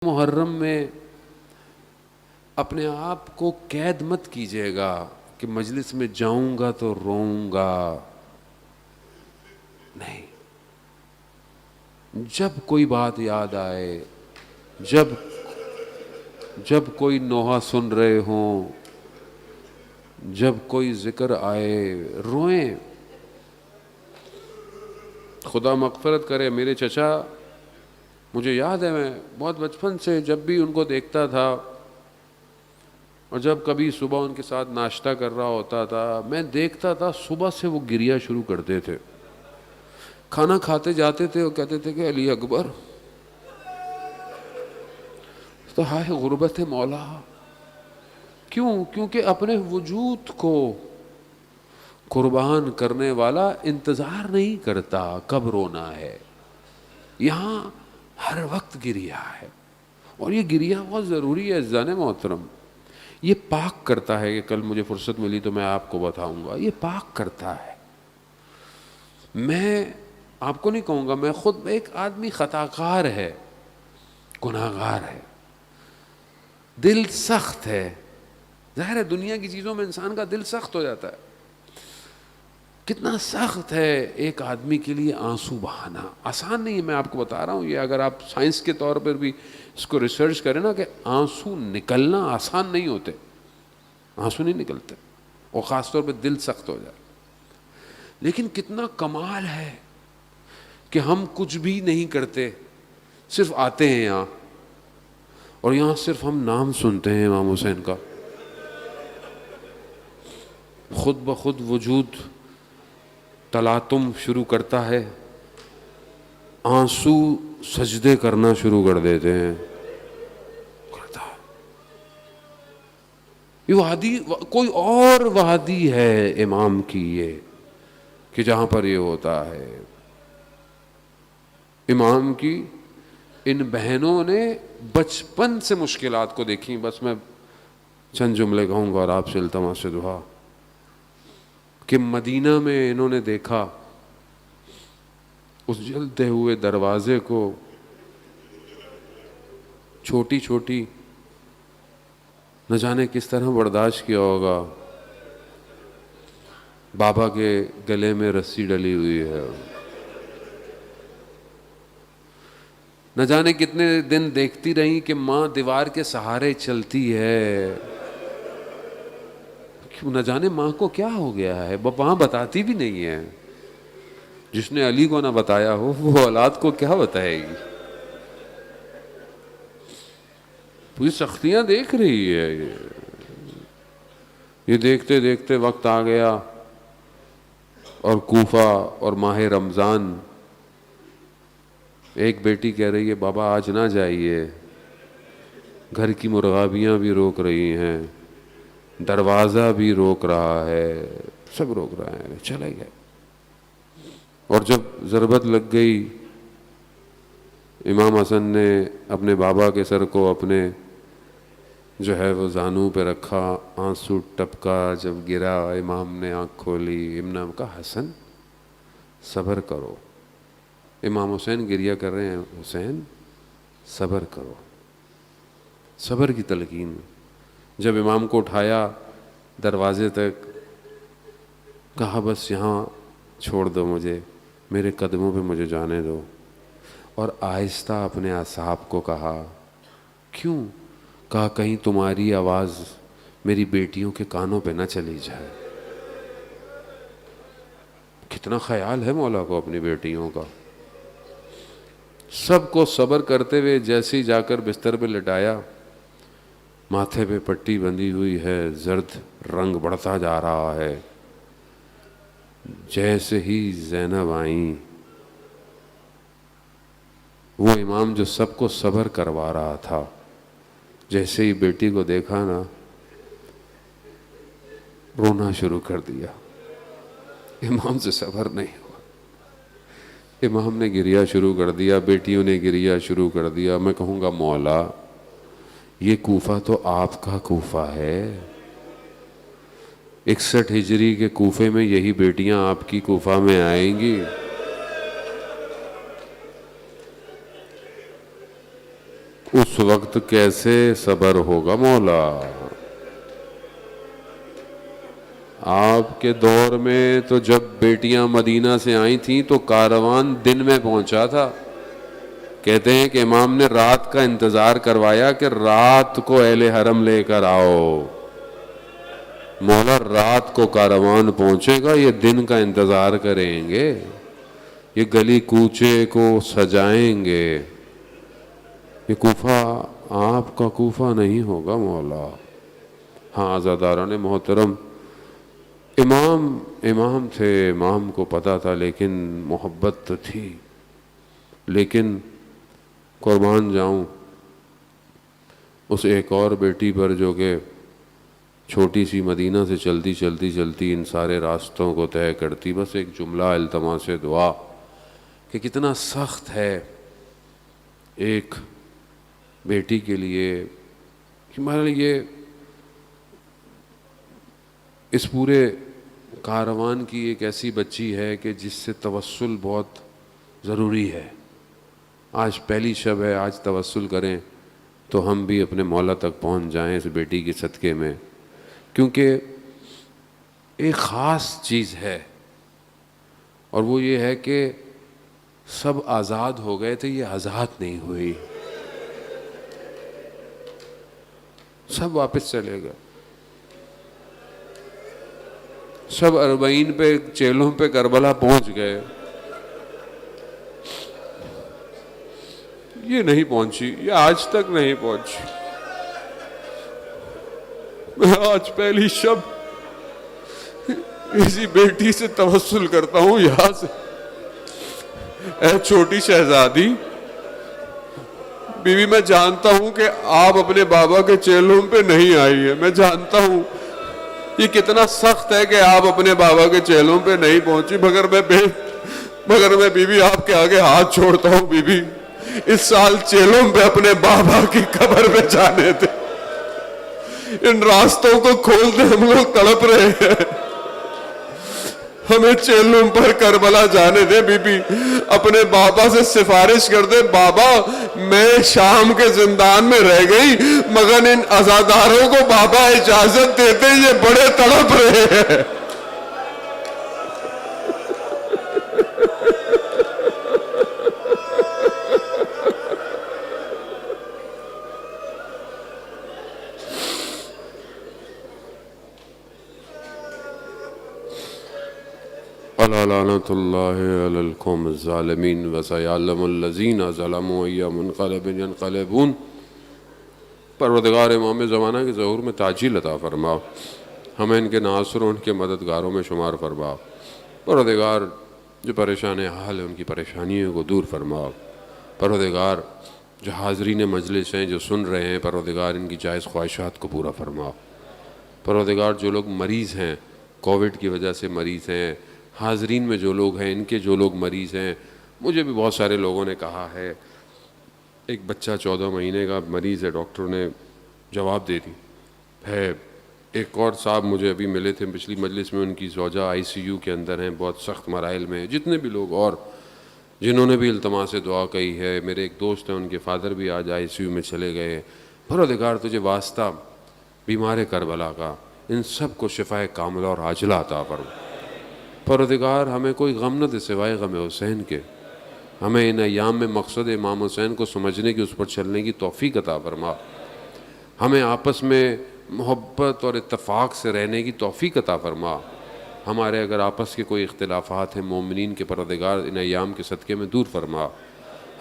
محرم میں اپنے آپ کو قید مت کیجیے گا کہ مجلس میں جاؤں گا تو روؤں گا. نہیں، جب کوئی بات یاد آئے، جب کوئی نوحہ سن رہے ہوں، جب کوئی ذکر آئے، روئیں. خدا مغفرت کرے، میرے چچا، مجھے یاد ہے میں بہت بچپن سے جب بھی ان کو دیکھتا تھا اور جب کبھی صبح ان کے ساتھ ناشتہ کر رہا ہوتا تھا، میں دیکھتا تھا صبح سے وہ گریا شروع کرتے تھے. کھانا کھاتے جاتے تھے اور کہتے تھے کہ علی اکبر. تو ہائے غربت مولا. کیوں؟ کیونکہ اپنے وجود کو قربان کرنے والا انتظار نہیں کرتا کب رونا ہے. یہاں ہر وقت گریا ہے، اور یہ گریا بہت ضروری ہے عزیزان محترم. یہ پاک کرتا ہے، کہ کل مجھے فرصت ملی تو میں آپ کو بتاؤں گا. یہ پاک کرتا ہے. میں آپ کو نہیں کہوں گا، میں خود ایک آدمی خطا کار ہے، گناہ گار ہے، دل سخت ہے. ظاہر ہے دنیا کی چیزوں میں انسان کا دل سخت ہو جاتا ہے. کتنا سخت ہے ایک آدمی کے لیے آنسو بہانا. آسان نہیں ہے، میں آپ کو بتا رہا ہوں. یہ اگر آپ سائنس کے طور پر بھی اس کو ریسرچ کریں نا، کہ آنسو نکلنا آسان نہیں ہوتے. آنسو نہیں نکلتے، اور خاص طور پہ دل سخت ہو جائے. لیکن کتنا کمال ہے کہ ہم کچھ بھی نہیں کرتے، صرف آتے ہیں یہاں، اور یہاں صرف ہم نام سنتے ہیں امام حسین کا. خود بخود وجود تلاطم شروع کرتا ہے، آنسو سجدے کرنا شروع کر دیتے ہیں. کرتا ہے. یہ وادی کوئی اور وادی ہے امام کی، یہ کہ جہاں پر یہ ہوتا ہے. امام کی ان بہنوں نے بچپن سے مشکلات کو دیکھی. بس میں چند جملے کہوں گا اور آپ سے التماس سے دعا کہ مدینہ میں انہوں نے دیکھا اس جلتے ہوئے دروازے کو، چھوٹی چھوٹی، نہ جانے کس طرح برداشت کیا ہوگا. بابا کے گلے میں رسی ڈلی ہوئی ہے، نہ جانے کتنے دن دیکھتی رہیں کہ ماں دیوار کے سہارے چلتی ہے. کیوں؟ نہ جانے ماں کو کیا ہو گیا ہے، ماں بتاتی بھی نہیں ہے. جس نے علی کو نہ بتایا ہو وہ اولاد کو کیا بتائے گی. پوری سختیاں دیکھ رہی ہے. یہ دیکھتے دیکھتے وقت آ گیا، اور کوفہ اور ماہ رمضان. ایک بیٹی کہہ رہی ہے بابا آج نہ جائیے، گھر کی مرغابیاں بھی روک رہی ہیں، دروازہ بھی روک رہا ہے، سب روک رہے ہیں. چلے گئے. اور جب ضربت لگ گئی، امام حسن نے اپنے بابا کے سر کو اپنے جو ہے وہ زانو پہ رکھا، آنسو ٹپکا. جب گرا، امام نے آنکھ کھولی. امام کہا حسن صبر کرو. امام حسین گریہ کر رہے ہیں، حسین صبر کرو. صبر کی تلقین. جب امام کو اٹھایا دروازے تک، کہا بس یہاں چھوڑ دو مجھے، میرے قدموں پہ مجھے جانے دو. اور آہستہ اپنے اصحاب کو کہا. کیوں؟ کہا کہیں تمہاری آواز میری بیٹیوں کے کانوں پہ نہ چلی جائے. کتنا خیال ہے مولا کو اپنی بیٹیوں کا. سب کو صبر کرتے ہوئے جیسے ہی جا کر بستر پہ لٹایا، ماتھے پہ پٹی بندھی ہوئی ہے، زرد رنگ بڑھتا جا رہا ہے. جیسے ہی زینب آئیں، وہ امام جو سب کو صبر کروا رہا تھا، جیسے ہی بیٹی کو دیکھا نا، رونا شروع کر دیا. امام سے صبر نہیں ہوا. امام نے گریہ شروع کر دیا، بیٹیوں نے گریہ شروع کر دیا. میں کہوں گا مولا یہ کوفہ تو آپ کا کوفہ ہے. 61 ہجری کے کوفے میں یہی بیٹیاں آپ کی کوفہ میں آئیں گی. اس وقت کیسے صبر ہوگا مولا؟ آپ کے دور میں تو جب بیٹیاں مدینہ سے آئی تھیں تو کاروان دن میں پہنچا تھا. کہتے ہیں کہ امام نے رات کا انتظار کروایا کہ رات کو اہل حرم لے کر آؤ. مولا رات کو کاروان پہنچے گا، یہ دن کا انتظار کریں گے، یہ گلی کوچے کو سجائیں گے. یہ کوفہ آپ کا کوفہ نہیں ہوگا مولا. ہاں عزاداران محترم، امام تھے، امام کو پتہ تھا، لیکن محبت تو تھی. لیکن قربان جاؤں اس ایک اور بیٹی پر جو کہ چھوٹی سی مدینہ سے چلتی ان سارے راستوں کو طے کرتی. بس ایک جملہ التماس دعا کہ کتنا سخت ہے ایک بیٹی کے لیے کہ ہمارے لیے اس پورے کاروان کی ایک ایسی بچی ہے کہ جس سے توسل بہت ضروری ہے. آج پہلی شب ہے، آج توسل کریں تو ہم بھی اپنے مولا تک پہنچ جائیں اس بیٹی کے صدقے میں، کیونکہ ایک خاص چیز ہے اور وہ یہ ہے کہ سب آزاد ہو گئے تھے، یہ آزاد نہیں ہوئی، سب واپس چلے گئے. سب 40 پہ چیلوں پہ کربلا پہنچ گئے، یہ نہیں پہنچی، یہ آج تک نہیں پہنچی. میں آج پہلی شب اسی بیٹی سے توسل کرتا ہوں یہاں سے. اے چھوٹی شہزادی بیوی، میں جانتا ہوں کہ آپ اپنے بابا کے چیلوں پہ نہیں آئی ہے، میں جانتا ہوں یہ کتنا سخت ہے کہ آپ اپنے بابا کے چیلوں پہ نہیں پہنچی، مگر میں بیوی آپ کے آگے ہاتھ چھوڑتا ہوں. بیوی اس سال چیلوں پہ اپنے بابا کی قبر پہ جانے دے، ان راستوں کو کھول دے، ہم لوگ تڑپ رہے ہیں، ہمیں چیلوں پر کربلا جانے دے. بی بی اپنے بابا سے سفارش کر دے، بابا میں شام کے زندان میں رہ گئی مگر ان عزاداروں کو بابا اجازت دیتے، یہ بڑے تڑپ رہے ہیں. لعنت اللہ علی القوم الظالمین وسیعلم الذین ظلموا ای منقلب ینقلبون. پروردگار امام زمانہ کے ظہور میں تعجیل عطا فرما، ہمیں ان کے ناصروں ان کے مددگاروں میں شمار فرما. پروردگار جو پریشان حال ہے ان کی پریشانیوں کو دور فرما. پروردگار جو حاضرین مجلس ہیں جو سن رہے ہیں، پروردگار ان کی جائز خواہشات کو پورا فرما. پروردگار جو لوگ مریض ہیں، کووڈ کی وجہ سے مریض ہیں، حاضرین میں جو لوگ ہیں، ان کے جو لوگ مریض ہیں، مجھے بھی بہت سارے لوگوں نے کہا ہے، ایک بچہ 14 مہینے کا مریض ہے، ڈاکٹر نے جواب دے دی ہے. ایک اور صاحب مجھے ابھی ملے تھے پچھلی مجلس میں، ان کی زوجہ ICU کے اندر ہیں، بہت سخت مراحل میں. جتنے بھی لوگ اور جنہوں نے بھی التماس دعا کہی ہے، میرے ایک دوست ہیں ان کے فادر بھی آج ICU میں چلے گئے. پروردگار تجھے واسطہ بیمار کربلا کا ان سب کو شفائے کاملہ اور عاجلہ عطا فرما. پروردگار ہمیں کوئی غم نہ دے سوائے غم حسین کے. ہمیں ان ایام میں مقصد امام حسین کو سمجھنے کی، اس پر چلنے کی توفیق عطا فرما. ہمیں آپس میں محبت اور اتفاق سے رہنے کی توفیق عطا فرما. ہمارے اگر آپس کے کوئی اختلافات ہیں مومنین کے، پروردگار ان ایام کے صدقے میں دور فرما.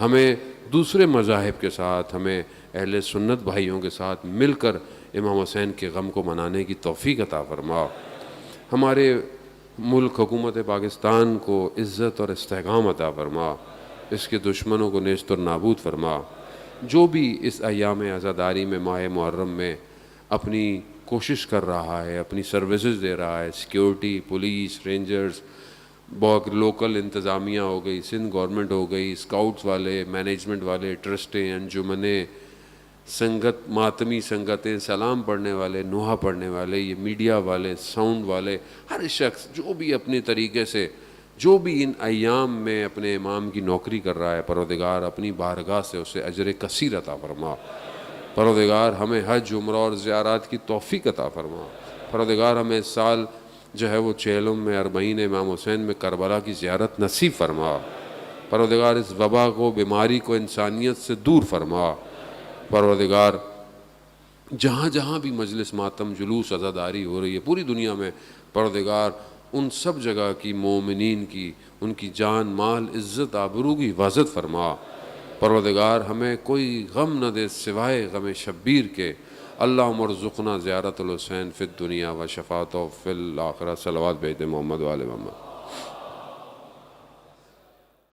ہمیں دوسرے مذاہب کے ساتھ، ہمیں اہل سنت بھائیوں کے ساتھ مل کر امام حسین کے غم کو منانے کی توفیق عطا فرما. ہمارے ملک حکومت پاکستان کو عزت اور استحکام عطا فرما. اس کے دشمنوں کو نیست اور نابود فرما. جو بھی اس ایام عزاداری میں ماہ محرم میں اپنی کوشش کر رہا ہے، اپنی سروسز دے رہا ہے، سیکیورٹی، پولیس، رینجرز، لوکل انتظامیہ ہو گئی، سندھ گورنمنٹ ہو گئی، اسکاؤٹس والے، مینجمنٹ والے، ٹرسٹیں، انجمنیں، سنگت، ماتمی سنگتیں، سلام پڑھنے والے، نوحہ پڑھنے والے، یہ میڈیا والے، ساؤنڈ والے، ہر شخص جو بھی اپنے طریقے سے جو بھی ان ایام میں اپنے امام کی نوکری کر رہا ہے پروردگار اپنی بارگاہ سے اسے اجر کثیر عطا فرما۔ پروردگار ہمیں حج عمرہ اور زیارات کی توفیق عطا فرما۔ پروردگار ہمیں اس سال جو ہے وہ چہلم میں اربعین امام حسین میں کربلا کی زیارت نصیب فرما۔ پروردگار اس وبا کو بیماری کو انسانیت سے دور فرما۔ پروردگار جہاں جہاں بھی مجلس ماتم جلوس عزاداری ہو رہی ہے پوری دنیا میں، پروردگار ان سب جگہ کی مومنین کی ان کی جان مال عزت آبرو کی حفاظت فرما۔ پروردگار ہمیں کوئی غم نہ دے سوائے غم شبیر کے۔ اللہم ارزقنا زیارت الحسین فی الدنیا و شفاعتہ فی الآخرہ۔ صلوات بھیجتے محمد و آل محمد۔